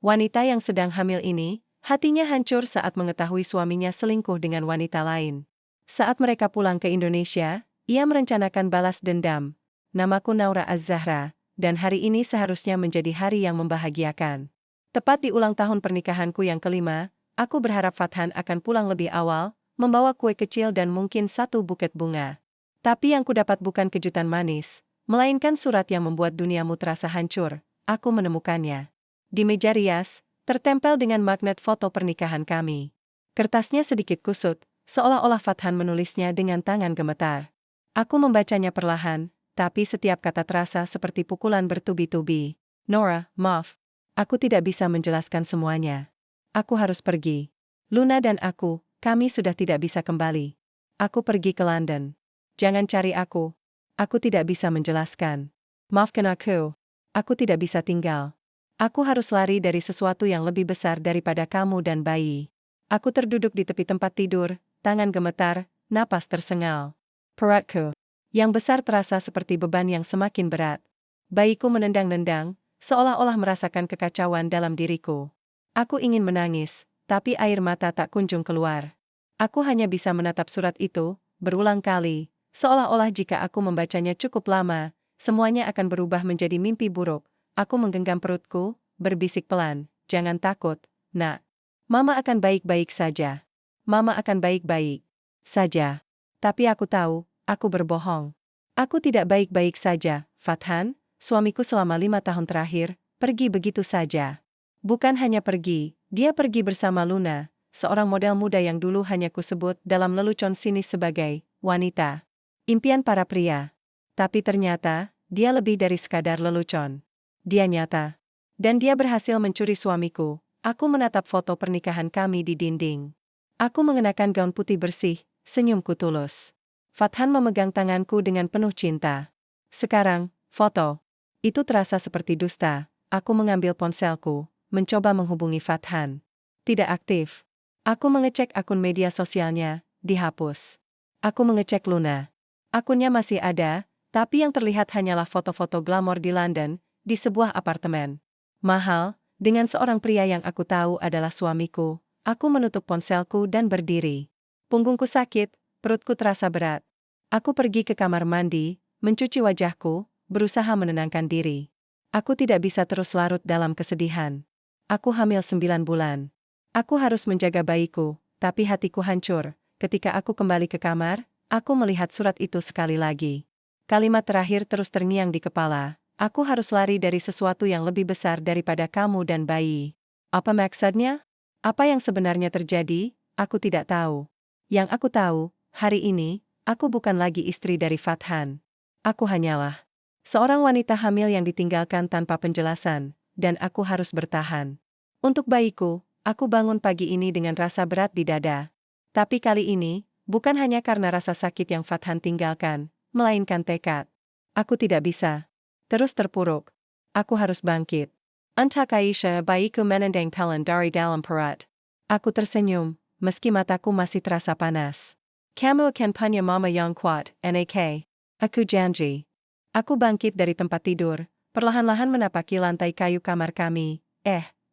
Wanita yang sedang hamil ini, hatinya hancur saat mengetahui suaminya selingkuh dengan wanita lain. Saat mereka pulang ke Indonesia, ia merencanakan balas dendam. Namaku Naura Az-Zahra, dan hari ini seharusnya menjadi hari yang membahagiakan. Tepat di ulang tahun pernikahanku yang kelima, aku berharap Fathan akan pulang lebih awal, membawa kue kecil dan mungkin satu buket bunga. Tapi yang kudapat bukan kejutan manis, melainkan surat yang membuat duniamu terasa hancur. Aku menemukannya di meja rias, tertempel dengan magnet foto pernikahan kami. Kertasnya sedikit kusut, seolah-olah Fathan menulisnya dengan tangan gemetar. Aku membacanya perlahan, tapi setiap kata terasa seperti pukulan bertubi-tubi. Nora, maaf. Aku tidak bisa menjelaskan semuanya. Aku harus pergi. Luna dan aku, kami sudah tidak bisa kembali. Aku pergi ke London. Jangan cari aku. Aku tidak bisa menjelaskan. Maafkan aku. Aku tidak bisa tinggal. Aku harus lari dari sesuatu yang lebih besar daripada kamu dan bayi. Aku terduduk di tepi tempat tidur, tangan gemetar, napas tersengal. Perutku yang besar terasa seperti beban yang semakin berat. Bayiku menendang-nendang, seolah-olah merasakan kekacauan dalam diriku. Aku ingin menangis, tapi air mata tak kunjung keluar. Aku hanya bisa menatap surat itu, berulang kali, seolah-olah jika aku membacanya cukup lama, semuanya akan berubah menjadi mimpi buruk. Aku menggenggam perutku, berbisik pelan, jangan takut, nak. Mama akan baik-baik saja. Mama akan baik-baik saja. Tapi aku tahu, aku berbohong. Aku tidak baik-baik saja, Fathan, suamiku selama 5 tahun terakhir, pergi begitu saja. Bukan hanya pergi, dia pergi bersama Luna, seorang model muda yang dulu hanya kusebut dalam lelucon sinis sebagai wanita impian para pria. Tapi ternyata, dia lebih dari sekadar lelucon. Dia nyata. Dan dia berhasil mencuri suamiku. Aku menatap foto pernikahan kami di dinding. Aku mengenakan gaun putih bersih, senyumku tulus. Fathan memegang tanganku dengan penuh cinta. Sekarang, foto itu terasa seperti dusta. Aku mengambil ponselku, mencoba menghubungi Fathan. Tidak aktif. Aku mengecek akun media sosialnya, dihapus. Aku mengecek Luna. Akunnya masih ada, tapi yang terlihat hanyalah foto-foto glamor di London, di sebuah apartemen mahal, dengan seorang pria yang aku tahu adalah suamiku. Aku menutup ponselku dan berdiri. Punggungku sakit, perutku terasa berat. Aku pergi ke kamar mandi, mencuci wajahku, berusaha menenangkan diri. Aku tidak bisa terus larut dalam kesedihan. Aku hamil 9 bulan. Aku harus menjaga bayiku, tapi hatiku hancur. Ketika aku kembali ke kamar, aku melihat surat itu sekali lagi. Kalimat terakhir terus terngiang di kepala. Aku harus lari dari sesuatu yang lebih besar daripada kamu dan bayi. Apa maksudnya? Apa yang sebenarnya terjadi? Aku tidak tahu. Yang aku tahu, hari ini, aku bukan lagi istri dari Fathan. Aku hanyalah seorang wanita hamil yang ditinggalkan tanpa penjelasan, dan aku harus bertahan. Untuk bayiku, aku bangun pagi ini dengan rasa berat di dada. Tapi kali ini, bukan hanya karena rasa sakit yang Fathan tinggalkan, melainkan tekad. Aku tidak bisa terus terpuruk. Aku harus bangkit. Antak Aisyah bayiku menendang pelan dari dalam perut. Aku tersenyum, meski mataku masih terasa panas. Kamu akan punya mama yang kuat, Nak. Aku janji. Aku bangkit dari tempat tidur, perlahan-lahan menapaki lantai kayu kamar kami.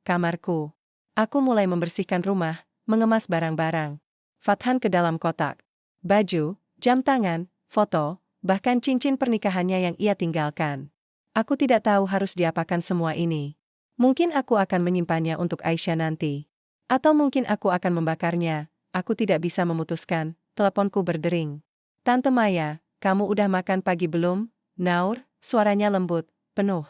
Kamarku. Aku mulai membersihkan rumah, mengemas barang-barang. Fathan ke dalam kotak. Baju, jam tangan, foto, bahkan cincin pernikahannya yang ia tinggalkan. Aku tidak tahu harus diapakan semua ini. Mungkin aku akan menyimpannya untuk Aisyah nanti. Atau mungkin aku akan membakarnya. Aku tidak bisa memutuskan. Teleponku berdering. Tante Maya, kamu udah makan pagi belum? Naur, suaranya lembut, penuh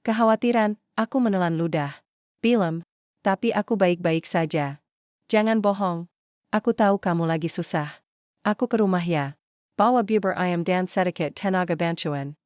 kekhawatiran. Aku menelan ludah. Belum. Tapi aku baik-baik saja. Jangan bohong. Aku tahu kamu lagi susah. Aku ke rumah ya. Bawa bubur ayam dan sedikit tenaga bantuan.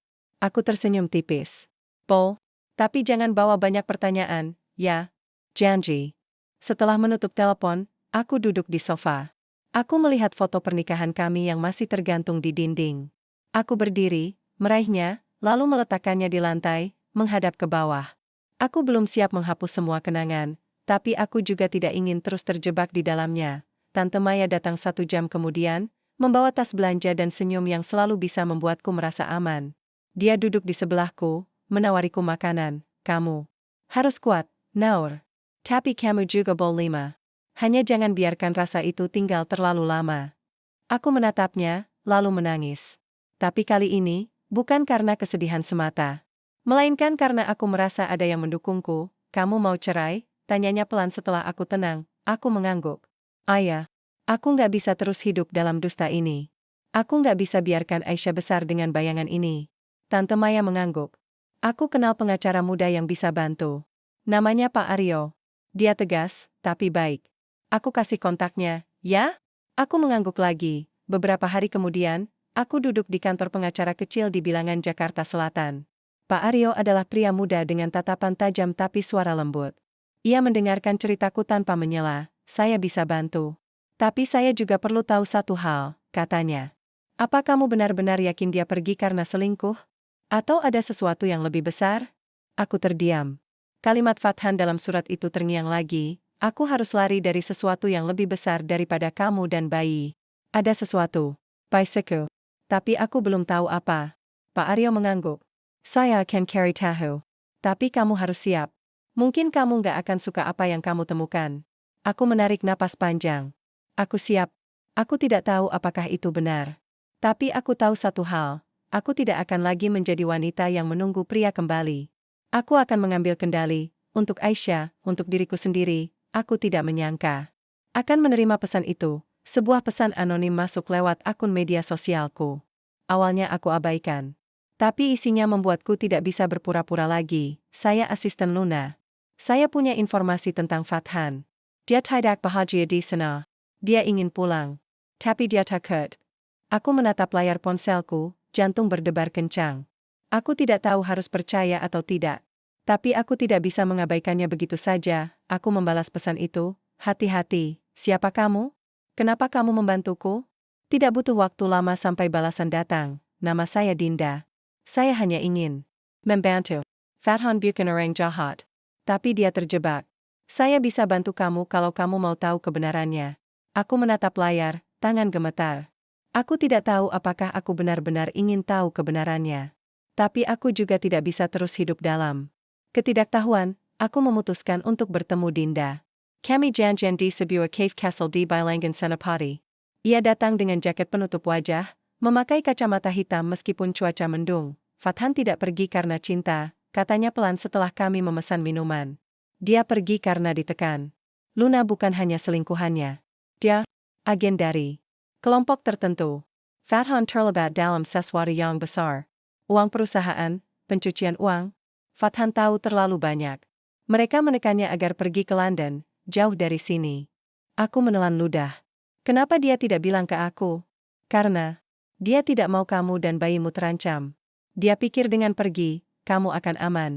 Aku tersenyum tipis. Paul, tapi jangan bawa banyak pertanyaan, ya? Janji. Setelah menutup telepon, aku duduk di sofa. Aku melihat foto pernikahan kami yang masih tergantung di dinding. Aku berdiri, meraihnya, lalu meletakkannya di lantai, menghadap ke bawah. Aku belum siap menghapus semua kenangan, tapi aku juga tidak ingin terus terjebak di dalamnya. Tante Maya datang 1 jam kemudian, membawa tas belanja dan senyum yang selalu bisa membuatku merasa aman. Dia duduk di sebelahku, menawariku makanan. Kamu harus kuat, Naur. Tapi kamu juga boleh. Hanya jangan biarkan rasa itu tinggal terlalu lama. Aku menatapnya, lalu menangis. Tapi kali ini, bukan karena kesedihan semata. Melainkan karena aku merasa ada yang mendukungku. Kamu mau cerai? Tanyanya pelan setelah aku tenang. Aku mengangguk. Ayah, aku nggak bisa terus hidup dalam dusta ini. Aku nggak bisa biarkan Aisyah besar dengan bayangan ini. Tante Maya mengangguk. Aku kenal pengacara muda yang bisa bantu. Namanya Pak Aryo. Dia tegas, tapi baik. Aku kasih kontaknya, ya? Aku mengangguk lagi. Beberapa hari kemudian, aku duduk di kantor pengacara kecil di bilangan Jakarta Selatan. Pak Aryo adalah pria muda dengan tatapan tajam tapi suara lembut. Ia mendengarkan ceritaku tanpa menyela. Saya bisa bantu. Tapi saya juga perlu tahu satu hal, katanya. Apa kamu benar-benar yakin dia pergi karena selingkuh? Atau ada sesuatu yang lebih besar? Aku terdiam. Kalimat Fathan dalam surat itu terngiang lagi. Aku harus lari dari sesuatu yang lebih besar daripada kamu dan bayi. Ada sesuatu. Paiseku. Tapi aku belum tahu apa. Pak Aryo mengangguk. Saya akan cari tahu. Tapi kamu harus siap. Mungkin kamu nggak akan suka apa yang kamu temukan. Aku menarik napas panjang. Aku siap. Aku tidak tahu apakah itu benar. Tapi aku tahu satu hal. Aku tidak akan lagi menjadi wanita yang menunggu pria kembali. Aku akan mengambil kendali. Untuk Aisyah, untuk diriku sendiri. Aku tidak menyangka akan menerima pesan itu. Sebuah pesan anonim masuk lewat akun media sosialku. Awalnya aku abaikan. Tapi isinya membuatku tidak bisa berpura-pura lagi. Saya asisten Luna. Saya punya informasi tentang Fathan. Dia tidak bahagia di sana. Dia ingin pulang. Tapi dia takut. Aku menatap layar ponselku, jantung berdebar kencang. Aku tidak tahu harus percaya atau tidak. Tapi aku tidak bisa mengabaikannya begitu saja. Aku membalas pesan itu. Hati-hati, siapa kamu? Kenapa kamu membantuku? Tidak butuh waktu lama sampai balasan datang. Nama saya Dinda. Saya hanya ingin membantu. Fathan bukan orang jahat. Tapi dia terjebak. Saya bisa bantu kamu kalau kamu mau tahu kebenarannya. Aku menatap layar, tangan gemetar. Aku tidak tahu apakah aku benar-benar ingin tahu kebenarannya. Tapi aku juga tidak bisa terus hidup dalam ketidaktahuan. Aku memutuskan untuk bertemu Dinda. Kami janjian di sebuah cave castle di Bilangan Senapati. Ia datang dengan jaket penutup wajah, memakai kacamata hitam meskipun cuaca mendung. Fathan tidak pergi karena cinta, katanya pelan setelah kami memesan minuman. Dia pergi karena ditekan. Luna bukan hanya selingkuhannya. Dia agen dari kelompok tertentu. Fathan terlibat dalam sesuatu yang besar. Uang perusahaan, pencucian uang. Fathan tahu terlalu banyak. Mereka menekannya agar pergi ke London, jauh dari sini. Aku menelan ludah. Kenapa dia tidak bilang ke aku? Karena dia tidak mau kamu dan bayimu terancam. Dia pikir dengan pergi, kamu akan aman.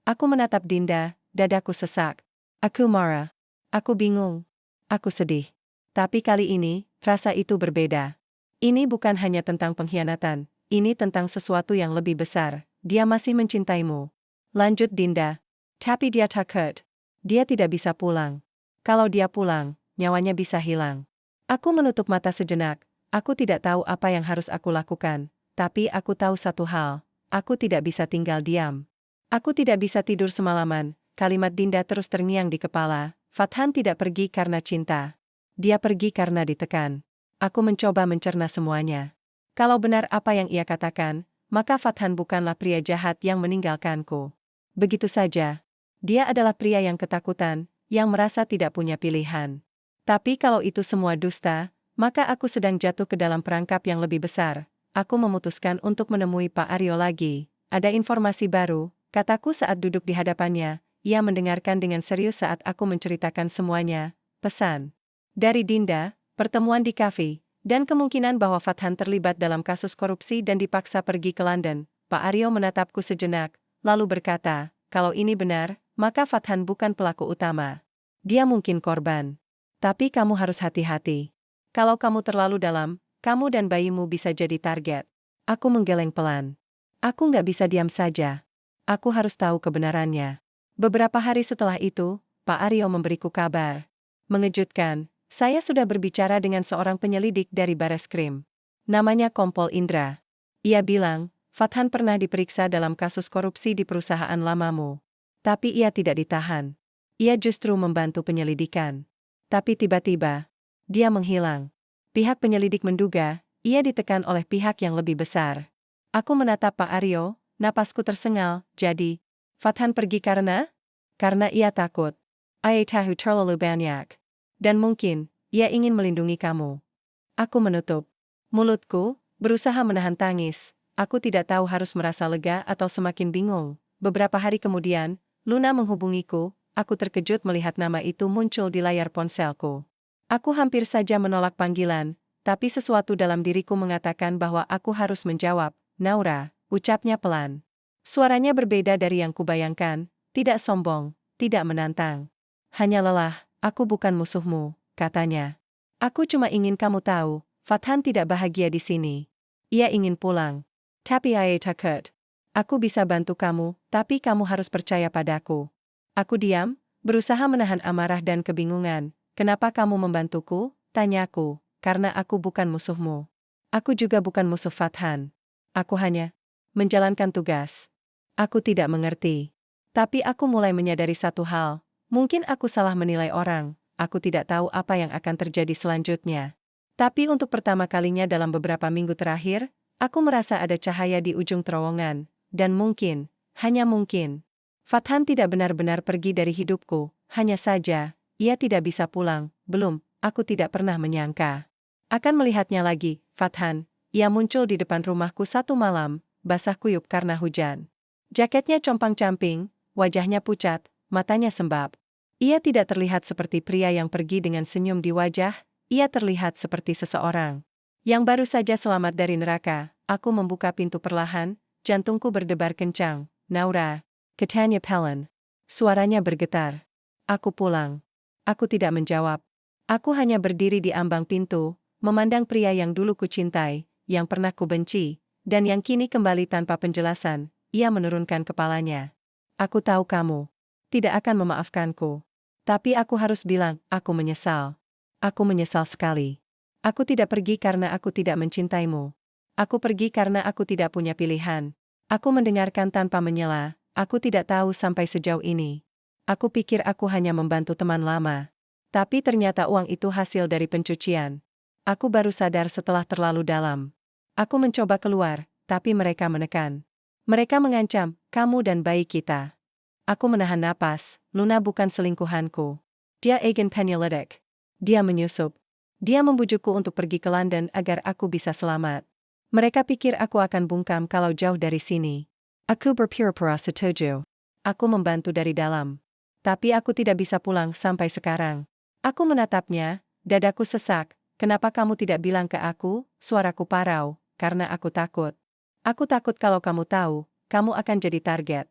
Aku menatap Dinda, dadaku sesak. Aku marah. Aku bingung. Aku sedih. Tapi kali ini, rasa itu berbeda. Ini bukan hanya tentang pengkhianatan, ini tentang sesuatu yang lebih besar. Dia masih mencintaimu. Lanjut Dinda. Tapi dia takut. Dia tidak bisa pulang. Kalau dia pulang, nyawanya bisa hilang. Aku menutup mata sejenak. Aku tidak tahu apa yang harus aku lakukan. Tapi aku tahu satu hal. Aku tidak bisa tinggal diam. Aku tidak bisa tidur semalaman. Kalimat Dinda terus terngiang di kepala. Fathan tidak pergi karena cinta. Dia pergi karena ditekan. Aku mencoba mencerna semuanya. Kalau benar apa yang ia katakan, maka Fathan bukanlah pria jahat yang meninggalkanku. Begitu saja. Dia adalah pria yang ketakutan, yang merasa tidak punya pilihan. Tapi kalau itu semua dusta, maka aku sedang jatuh ke dalam perangkap yang lebih besar. Aku memutuskan untuk menemui Pak Aryo lagi. Ada informasi baru, kataku saat duduk di hadapannya. Ia mendengarkan dengan serius saat aku menceritakan semuanya. Pesan dari Dinda, pertemuan di kafe, dan kemungkinan bahwa Fathan terlibat dalam kasus korupsi dan dipaksa pergi ke London. Pak Aryo menatapku sejenak, lalu berkata, kalau ini benar, maka Fathan bukan pelaku utama. Dia mungkin korban. Tapi kamu harus hati-hati. Kalau kamu terlalu dalam, kamu dan bayimu bisa jadi target. Aku menggeleng pelan. Aku nggak bisa diam saja. Aku harus tahu kebenarannya. Beberapa hari setelah itu, Pak Aryo memberiku kabar. Mengejutkan, saya sudah berbicara dengan seorang penyelidik dari Bareskrim. Namanya Kompol Indra. Ia bilang, Fathan pernah diperiksa dalam kasus korupsi di perusahaan lamamu. Tapi ia tidak ditahan. Ia justru membantu penyelidikan. Tapi tiba-tiba, dia menghilang. Pihak penyelidik menduga, ia ditekan oleh pihak yang lebih besar. Aku menatap Pak Aryo, napasku tersengal, jadi, Fathan pergi karena? Karena ia takut. Ia tahu terlalu banyak. Dan mungkin, ia ingin melindungi kamu. Aku menutup mulutku, berusaha menahan tangis. Aku tidak tahu harus merasa lega atau semakin bingung. Beberapa hari kemudian, Luna menghubungiku. Aku terkejut melihat nama itu muncul di layar ponselku. Aku hampir saja menolak panggilan, tapi sesuatu dalam diriku mengatakan bahwa aku harus menjawab. Naura, ucapnya pelan. Suaranya berbeda dari yang kubayangkan, tidak sombong, tidak menantang. Hanya lelah, aku bukan musuhmu, katanya. Aku cuma ingin kamu tahu, Fathan tidak bahagia di sini. Ia ingin pulang. Tapi ia takut. Aku bisa bantu kamu, tapi kamu harus percaya padaku. Aku diam, berusaha menahan amarah dan kebingungan. Kenapa kamu membantuku? Tanyaku. Karena aku bukan musuhmu. Aku juga bukan musuh Fathan. Aku hanya menjalankan tugas. Aku tidak mengerti. Tapi aku mulai menyadari satu hal. Mungkin aku salah menilai orang. Aku tidak tahu apa yang akan terjadi selanjutnya. Tapi untuk pertama kalinya dalam beberapa minggu terakhir, aku merasa ada cahaya di ujung terowongan. Dan mungkin, hanya mungkin, Fathan tidak benar-benar pergi dari hidupku. Hanya saja, ia tidak bisa pulang. Belum, aku tidak pernah menyangka akan melihatnya lagi. Fathan, ia muncul di depan rumahku satu malam, basah kuyup karena hujan. Jaketnya compang-camping, wajahnya pucat, matanya sembab. Ia tidak terlihat seperti pria yang pergi dengan senyum di wajah, ia terlihat seperti seseorang yang baru saja selamat dari neraka. Aku membuka pintu perlahan, jantungku berdebar kencang. Naura, katanya pelan. Suaranya bergetar. Aku pulang. Aku tidak menjawab. Aku hanya berdiri di ambang pintu, memandang pria yang dulu kucintai, yang pernah kubenci, dan yang kini kembali tanpa penjelasan. Ia menurunkan kepalanya. Aku tahu kamu tidak akan memaafkanku. Tapi aku harus bilang, aku menyesal. Aku menyesal sekali. Aku tidak pergi karena aku tidak mencintaimu. Aku pergi karena aku tidak punya pilihan. Aku mendengarkan tanpa menyela. Aku tidak tahu sampai sejauh ini. Aku pikir aku hanya membantu teman lama. Tapi ternyata uang itu hasil dari pencucian. Aku baru sadar setelah terlalu dalam. Aku mencoba keluar, tapi mereka menekan. Mereka mengancam, kamu dan bayi kita. Aku menahan napas. Luna bukan selingkuhanku. Dia agen penyelidik. Dia menyusup. Dia membujukku untuk pergi ke London agar aku bisa selamat. Mereka pikir aku akan bungkam kalau jauh dari sini. Aku berpura-pura setuju. Aku membantu dari dalam. Tapi aku tidak bisa pulang sampai sekarang. Aku menatapnya, dadaku sesak. Kenapa kamu tidak bilang ke aku? Suaraku parau, karena aku takut. Aku takut kalau kamu tahu, kamu akan jadi target.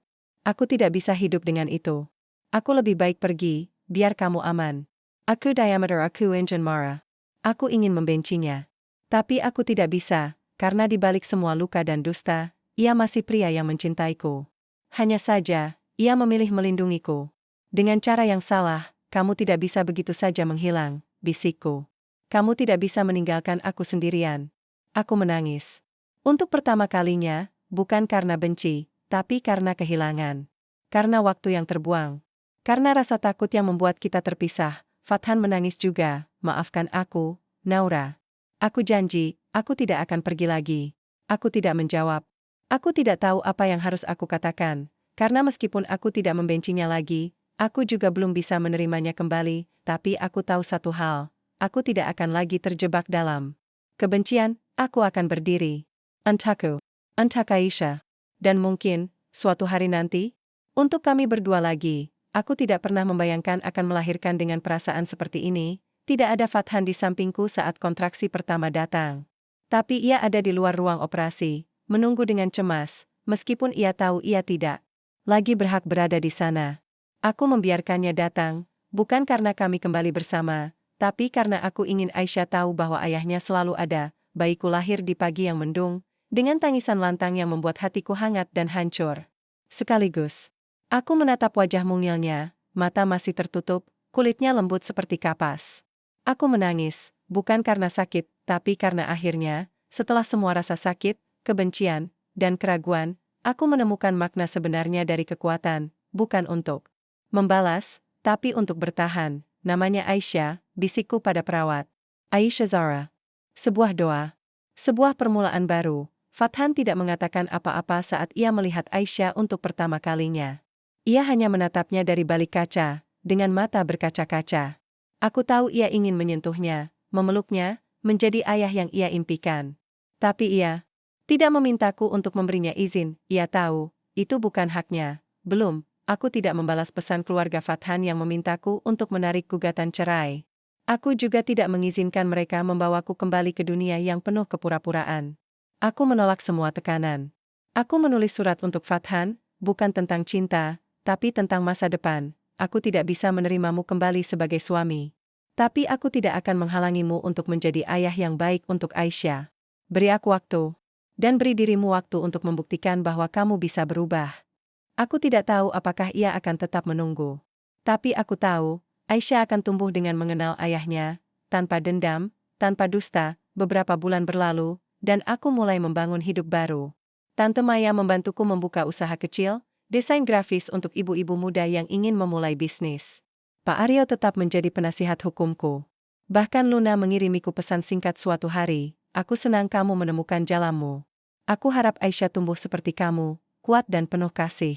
Aku tidak bisa hidup dengan itu. Aku lebih baik pergi, biar kamu aman. Aku diameter aku engine marah. Aku ingin membencinya. Tapi aku tidak bisa, karena di balik semua luka dan dusta, ia masih pria yang mencintaiku. Hanya saja, ia memilih melindungiku. Dengan cara yang salah, kamu tidak bisa begitu saja menghilang, bisikku. Kamu tidak bisa meninggalkan aku sendirian. Aku menangis. Untuk pertama kalinya, bukan karena benci, tapi karena kehilangan. Karena waktu yang terbuang. Karena rasa takut yang membuat kita terpisah. Fathan menangis juga. Maafkan aku, Naura. Aku janji, aku tidak akan pergi lagi. Aku tidak menjawab. Aku tidak tahu apa yang harus aku katakan. Karena meskipun aku tidak membencinya lagi, aku juga belum bisa menerimanya kembali. Tapi aku tahu satu hal. Aku tidak akan lagi terjebak dalam kebencian. Aku akan berdiri. Entahku. Entah Kaisha. Dan mungkin, suatu hari nanti, untuk kami berdua lagi. Aku tidak pernah membayangkan akan melahirkan dengan perasaan seperti ini. Tidak ada Fathan di sampingku saat kontraksi pertama datang. Tapi ia ada di luar ruang operasi, menunggu dengan cemas, meskipun ia tahu ia tidak lagi berhak berada di sana. Aku membiarkannya datang, bukan karena kami kembali bersama, tapi karena aku ingin Aisyah tahu bahwa ayahnya selalu ada. Bayiku lahir di pagi yang mendung, dengan tangisan lantang yang membuat hatiku hangat dan hancur. Sekaligus, aku menatap wajah mungilnya, mata masih tertutup, kulitnya lembut seperti kapas. Aku menangis, bukan karena sakit, tapi karena akhirnya, setelah semua rasa sakit, kebencian, dan keraguan, aku menemukan makna sebenarnya dari kekuatan, bukan untuk membalas, Tapi untuk bertahan, namanya Aisyah, bisikku pada perawat. Aisyah Zara. Sebuah doa. Sebuah permulaan baru. Fathan tidak mengatakan apa-apa saat ia melihat Aisyah untuk pertama kalinya. Ia hanya menatapnya dari balik kaca, dengan mata berkaca-kaca. Aku tahu ia ingin menyentuhnya, memeluknya, menjadi ayah yang ia impikan. Tapi ia tidak memintaku untuk memberinya izin. Ia tahu, itu bukan haknya. Belum, aku tidak membalas pesan keluarga Fathan yang memintaku untuk menarik gugatan cerai. Aku juga tidak mengizinkan mereka membawaku kembali ke dunia yang penuh kepura-puraan. Aku menolak semua tekanan. Aku menulis surat untuk Fathan, bukan tentang cinta, tapi tentang masa depan. Aku tidak bisa menerimamu kembali sebagai suami. Tapi aku tidak akan menghalangimu untuk menjadi ayah yang baik untuk Aisyah. Beri aku waktu. Dan beri dirimu waktu untuk membuktikan bahwa kamu bisa berubah. Aku tidak tahu apakah ia akan tetap menunggu. Tapi aku tahu, Aisyah akan tumbuh dengan mengenal ayahnya, tanpa dendam, tanpa dusta. Beberapa bulan berlalu, dan aku mulai membangun hidup baru. Tante Maya membantuku membuka usaha kecil, desain grafis untuk ibu-ibu muda yang ingin memulai bisnis. Pak Aryo tetap menjadi penasihat hukumku. Bahkan Luna mengirimiku pesan singkat suatu hari, aku senang kamu menemukan jalanmu. Aku harap Aisyah tumbuh seperti kamu, kuat dan penuh kasih.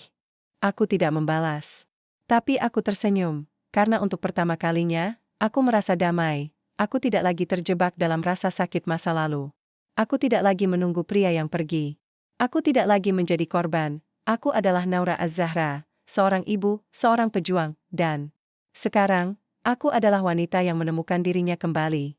Aku tidak membalas. Tapi aku tersenyum, karena untuk pertama kalinya, aku merasa damai. Aku tidak lagi terjebak dalam rasa sakit masa lalu. Aku tidak lagi menunggu pria yang pergi. Aku tidak lagi menjadi korban. Aku adalah Naura Az-Zahra, seorang ibu, seorang pejuang, dan sekarang, aku adalah wanita yang menemukan dirinya kembali.